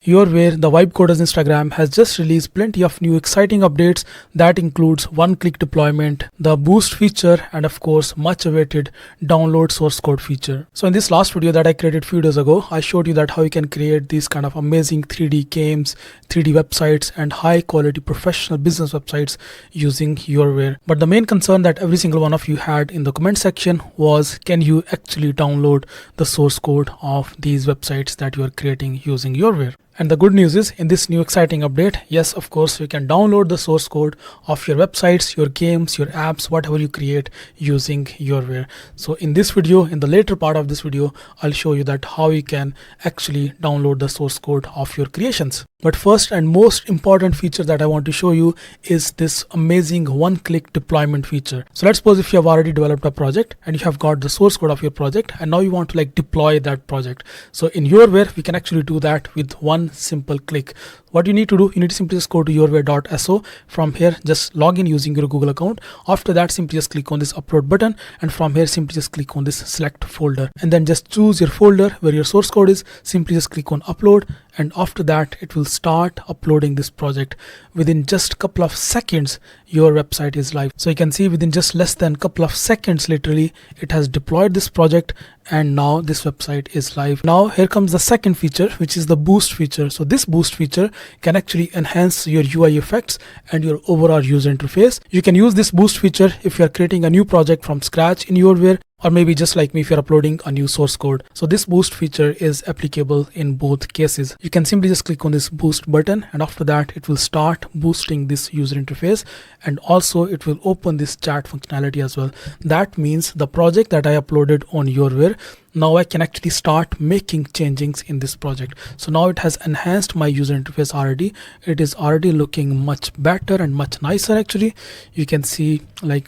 YourWare, the Vibe Coders Instagram, has just released plenty of new exciting updates that includes one-click deployment, the boost feature, and of course much awaited download source code feature. So in this last video that I created a few days ago, I showed you that how you can create these kind of amazing 3D games, 3D websites, and high quality professional business websites using YourWare. But the main concern that every single one of you had in the comment section was, can you actually download the source code of these websites that you are creating using YourWare? And the good news is, in this new exciting update, yes, of course, you can download the source code of your websites, your games, your apps, whatever you create using YourWare. So in this video, in the later part of this video, I'll show you that how you can actually download the source code of your creations. But first and most important feature that I want to show you is this amazing one-click deployment feature. So let's suppose if you have already developed a project and you have got the source code of your project and now you want to deploy that project. So in YourWare, we can actually do that with one simple click. What you need to do, you need to simply just go to yourware.so. From here, just log in using your Google account. After that, simply just click on this upload button, and from here simply just click on this select folder, and then just choose your folder where your source code is. Simply just click on upload, and after that it will start uploading this project. Within just a couple of seconds, your website is live. So you can see within just less than a couple of seconds, literally, it has deployed this project, and now this website is live. Now here comes the second feature, which is the boost feature. So this boost feature can actually enhance your UI effects and your overall user interface. You can use this boost feature if you are creating a new project from scratch in YourWare, or maybe just like me if you're uploading a new source code. So this boost feature is applicable in both cases. You can simply just click on this boost button, and after that it will start boosting this user interface, and also it will open this chat functionality as well. That means the project that I uploaded on YourWare, now I can actually start making changes in this project. So now it has enhanced my user interface already. It is already looking much better and much nicer actually. You can see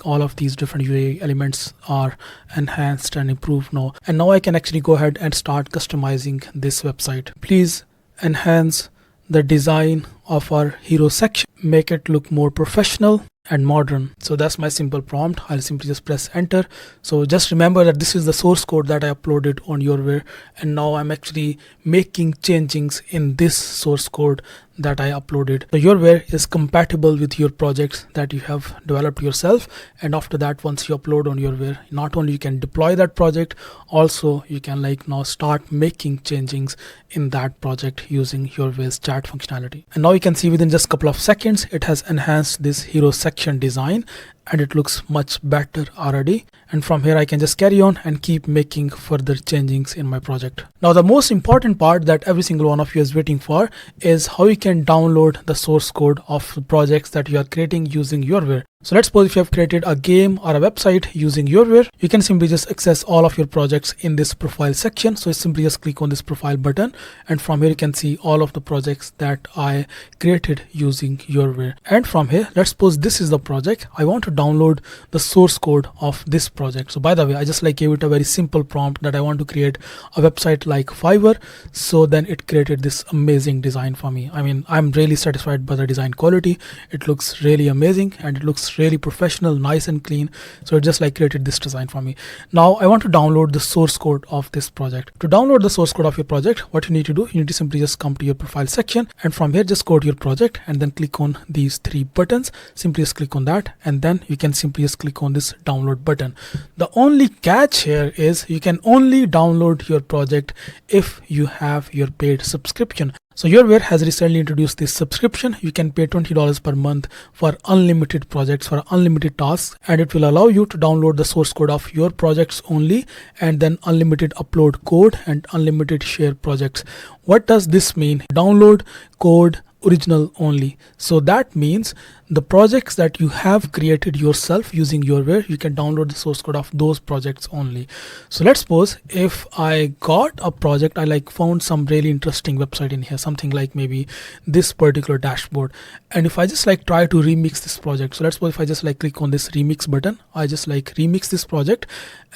all of these different UI elements are enhanced and improved now. And now I can actually go ahead and start customizing this website. Please enhance the design of our hero section. Make it look more professional and modern. So that's my simple prompt. I'll simply just press enter. So just remember that this is the source code that I uploaded on YourWare, and now I'm actually making changes in this source code that I uploaded. So YourWare is compatible with your projects that you have developed yourself, and after that, once you upload on YourWare, not only you can deploy that project, also you can now start making changes in that project using YourWare's chat functionality. And now you can see within just a couple of seconds it has enhanced this hero section design, and it looks much better already. And from here I can just carry on and keep making further changes in my project. Now the most important part that every single one of you is waiting for is how you can download the source code of the projects that you are creating using YourWare. So let's suppose if you have created a game or a website using YourWare, you can simply just access all of your projects in this profile section. So simply just click on this profile button, and from here you can see all of the projects that I created using YourWare. And from here, let's suppose this is the project. I want to download the source code of this project. So by the way, I just gave it a very simple prompt that I want to create a website like Fiverr. So then it created this amazing design for me. I mean, I'm really satisfied by the design quality. It looks really amazing and it looks really professional, nice and clean. So it just created this design for me. Now I want to download the source code of this project. To download the source code of your project, what you need to do, you need to simply just come to your profile section, and from here just go to your project and then click on these three buttons. Simply just click on that, and then you can simply just click on this download button. The only catch here is you can only download your project if you have your paid subscription. So YourWare has recently introduced this subscription. You can pay $20 per month for unlimited projects, for unlimited tasks, and it will allow you to download the source code of your projects only, and then unlimited upload code and unlimited share projects. What does this mean? Download code original only. So that means the projects that you have created yourself using YourWare, you can download the source code of those projects only. So let's suppose if I got a project, I found some really interesting website in here, something like maybe this particular dashboard, and if I just try to remix this project. So let's suppose if I just click on this remix button, I just remix this project,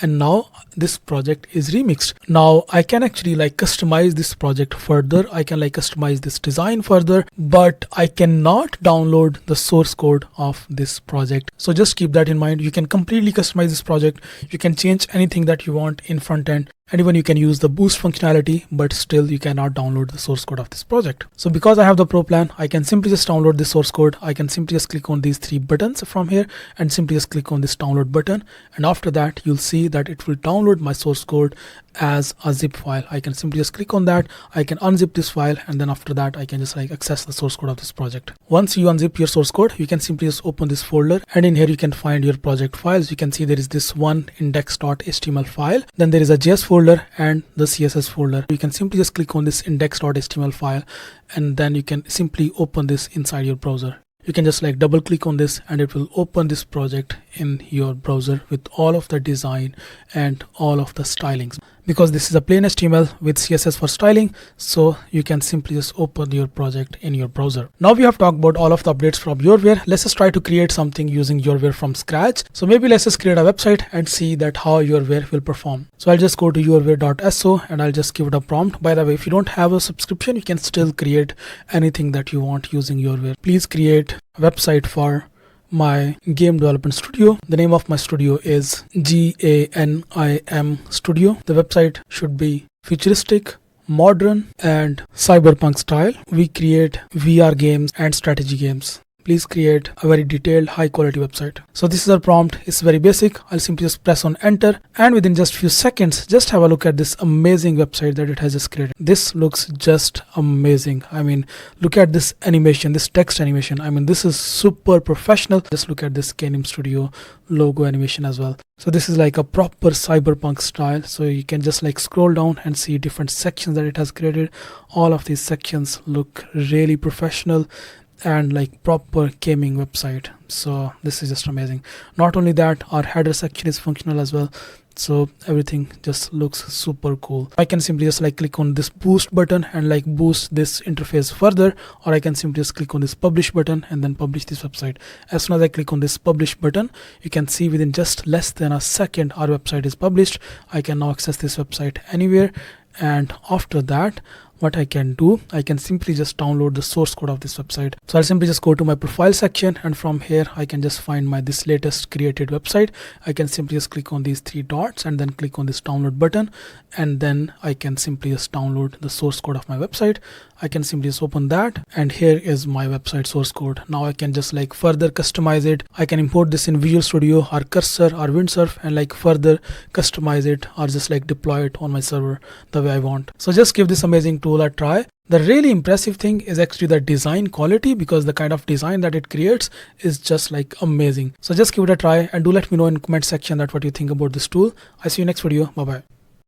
and now this project is remixed. Now I can actually customize this project further. I can customize this design further, but I cannot download the source code of this project. So just keep that in mind. You can completely customize this project. You can change anything that you want in front end. And even you can use the boost functionality, but still you cannot download the source code of this project. So because I have the pro plan, I can simply just download the source code. I can simply just click on these three buttons from here and simply just click on this download button. And after that, you'll see that it will download my source code as a zip file. I can simply just click on that. I can unzip this file, and then after that, I can just access the source code of this project. Once you unzip your source code, you can simply just open this folder, and in here you can find your project files. You can see there is this one index.html file, then there is a JS folder and the CSS folder. You can simply just click on this index.html file, and then you can simply open this inside your browser. You can just double click on this and it will open this project in your browser with all of the design and all of the stylings. Because this is a plain HTML with CSS for styling, so you can simply just open your project in your browser. Now we have talked about all of the updates from YourWare. Let's just try to create something using YourWare from scratch. So maybe let's just create a website and see that how YourWare will perform. So I'll just go to yourware.so and I'll just give it a prompt. By the way, if you don't have a subscription, you can still create anything that you want using YourWare. Please create a website for my game development studio. The name of my studio is GANIM Studio. The website should be futuristic, modern, and cyberpunk style. We create VR games and strategy games. Please create a very detailed, high quality website. So this is our prompt. It's very basic. I'll simply just press on enter, and within just few seconds, just have a look at this amazing website that it has just created. This looks just amazing. I mean, look at this animation, this text animation. I mean, this is super professional. Just look at this GANIM Studio logo animation as well. So this is like a proper cyberpunk style. So you can just scroll down and see different sections that it has created. All of these sections look really professional and proper gaming website. So this is just amazing. Not only that, our header section is functional as well. So everything just looks super cool. I can simply just click on this boost button and boost this interface further, or I can simply just click on this publish button and then publish this website. As soon as I click on this publish button, you can see within just less than a second our website is published. I can now access this website anywhere, and after that, what I can do, I can simply just download the source code of this website. So I'll simply just go to my profile section, and from here I can just find this latest created website. I can simply just click on these three dots and then click on this download button, and then I can simply just download the source code of my website. I can simply just open that, and here is my website source code. Now I can just further customize it. I can import this in Visual Studio or Cursor or Windsurf and further customize it, or just deploy it on my server the way I want. So just give this amazing tool a try. The really impressive thing is actually the design quality, because the kind of design that it creates is just amazing. So just give it a try and do let me know in comment section that what you think about this tool. I see you next video. Bye bye.